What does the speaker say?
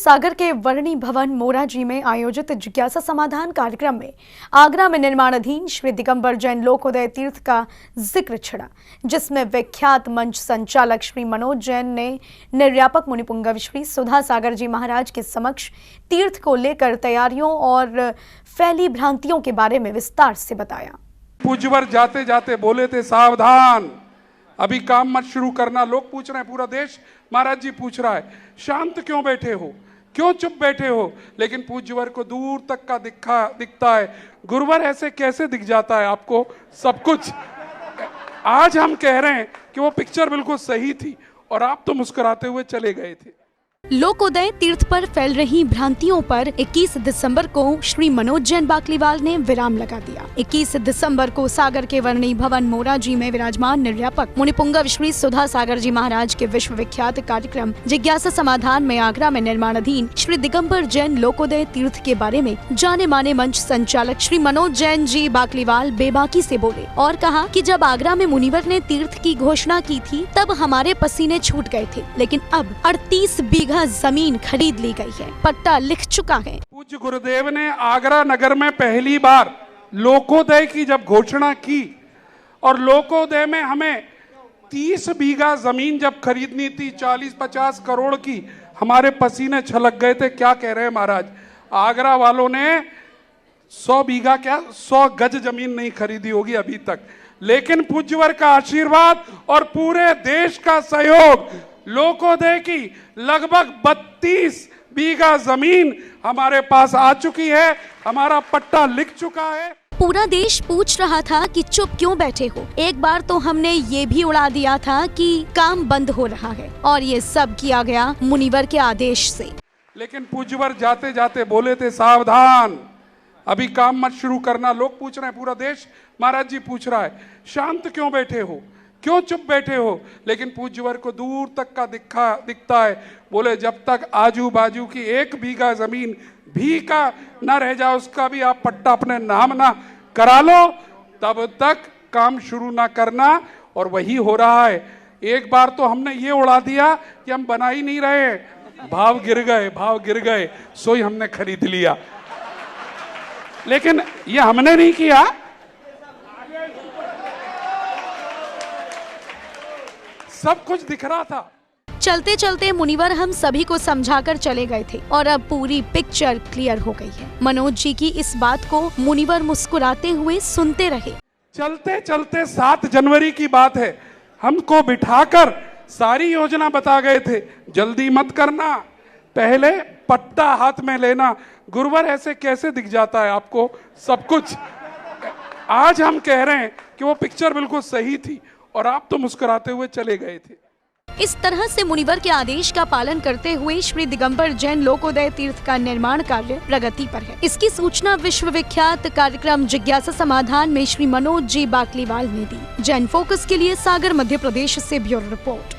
सागर के वर्णी भवन मोराजी में आयोजित जिज्ञासा समाधान कार्यक्रम में आगरा में निर्माणाधीन श्री दिगंबर जैन लोकोदय तीर्थ का जिक्र छिड़ा, जिसमें विख्यात मंच संचालक श्री मनोज जैन ने निर्यापक मुनिपुंगव श्री सुधा सागर जी महाराज के समक्ष तीर्थ को लेकर तैयारियों और फैली भ्रांतियों के बारे में विस्तार से बताया। पूज्यवर जाते जाते बोले थे, सावधान, अभी काम मत शुरू करना। लोग पूछ रहे हैं, पूरा देश महाराज जी पूछ रहा है, शांत क्यों बैठे हो, क्यों चुप बैठे हो? लेकिन पूज्यवर को दूर तक का दिखता है। गुरुवर ऐसे कैसे दिख जाता है आपको सब कुछ? आज हम कह रहे हैं कि वो पिक्चर बिल्कुल सही थी और आप तो मुस्कुराते हुए चले गए थे। लोकोदय तीर्थ पर फैल रही भ्रांतियों पर 21 दिसंबर को श्री मनोज जैन बाकलीवाल ने विराम लगा दिया। 21 दिसंबर को सागर के वर्णी भवन मोराजी में विराजमान निर्यापक मुनिपुंगव श्री सुधा सागर जी महाराज के विश्व विख्यात कार्यक्रम जिज्ञासा समाधान में आगरा में निर्माणाधीन श्री दिगंबर जैन लोकोदय तीर्थ के बारे में जाने माने मंच संचालक श्री मनोज जैन जी बाकलीवाल बेबाकी से बोले और कहा कि जब आगरा में मुनिवर ने तीर्थ की घोषणा की थी तब हमारे पसीने छूट गए थे, लेकिन अब 38 बीघा जमीन खरीद ली गई है, पट्टा लिख चुका है। पूज्य गुरुदेव ने आगरा नगर में पहली बार लोकोदय की जब घोषणा की और लोकोदय में हमें 30 बीघा जमीन जब खरीदनी थी 40-50 करोड़ की, हमारे पसीने छलक गए थे। क्या कह रहे हैं महाराज? आगरा वालों ने 100 बीघा क्या 100 गज जमीन नहीं खरीदी होगी अभी तक, लेकिन पूज्यवर का आशीर्वाद और पूरे देश का सहयोग लोकोदय की लगभग 32 बीघा जमीन हमारे पास आ चुकी है, हमारा पट्टा लिख चुका है। पूरा देश पूछ रहा था कि चुप क्यों बैठे हो। एक बार तो हमने ये भी उड़ा दिया था कि काम बंद हो रहा है और ये सब किया गया मुनिवर के आदेश से। लेकिन पूज्यवर जाते जाते बोले थे, सावधान, अभी काम मत शुरू करना। लोग पूछ रहे हैं, पूरा देश महाराज जी पूछ रहा है, शांत क्यों बैठे हो, क्यों चुप बैठे हो? लेकिन पूज्यवर को दूर तक का दिखता है। बोले, जब तक आजू बाजू की 1 बीघा जमीन भी का ना रह जाए, उसका भी आप पट्टा अपने नाम ना करा लो, तब तक काम शुरू ना करना। और वही हो रहा है। एक बार तो हमने ये उड़ा दिया कि हम बना ही नहीं रहे, भाव गिर गए, सोई हमने खरीद लिया। लेकिन ये हमने नहीं किया, सब कुछ दिख रहा था। चलते चलते मुनिवर हम सभी को समझाकर चले गए थे और अब पूरी पिक्चर क्लियर हो गई है। मनोज जी की इस बात को मुनिवर मुस्कुराते हुए सुनते रहे। चलते चलते 7 जनवरी की बात है, हमको बिठाकर सारी योजना बता गए थे। जल्दी मत करना, पहले पट्टा हाथ में लेना। गुरुवर ऐसे कैसे दिख जाता है आपको सब कुछ? आज हम कह रहे हैं कि वो पिक्चर बिल्कुल सही थी और आप तो मुस्कुराते हुए चले गए थे। इस तरह से मुनिवर के आदेश का पालन करते हुए श्री दिगंबर जैन लोकोदय तीर्थ का निर्माण कार्य प्रगति पर है। इसकी सूचना विश्व विख्यात कार्यक्रम जिज्ञासा समाधान में श्री मनोज जी बाकलीवाल ने दी। जैन फोकस के लिए सागर मध्य प्रदेश से ब्यूरो रिपोर्ट।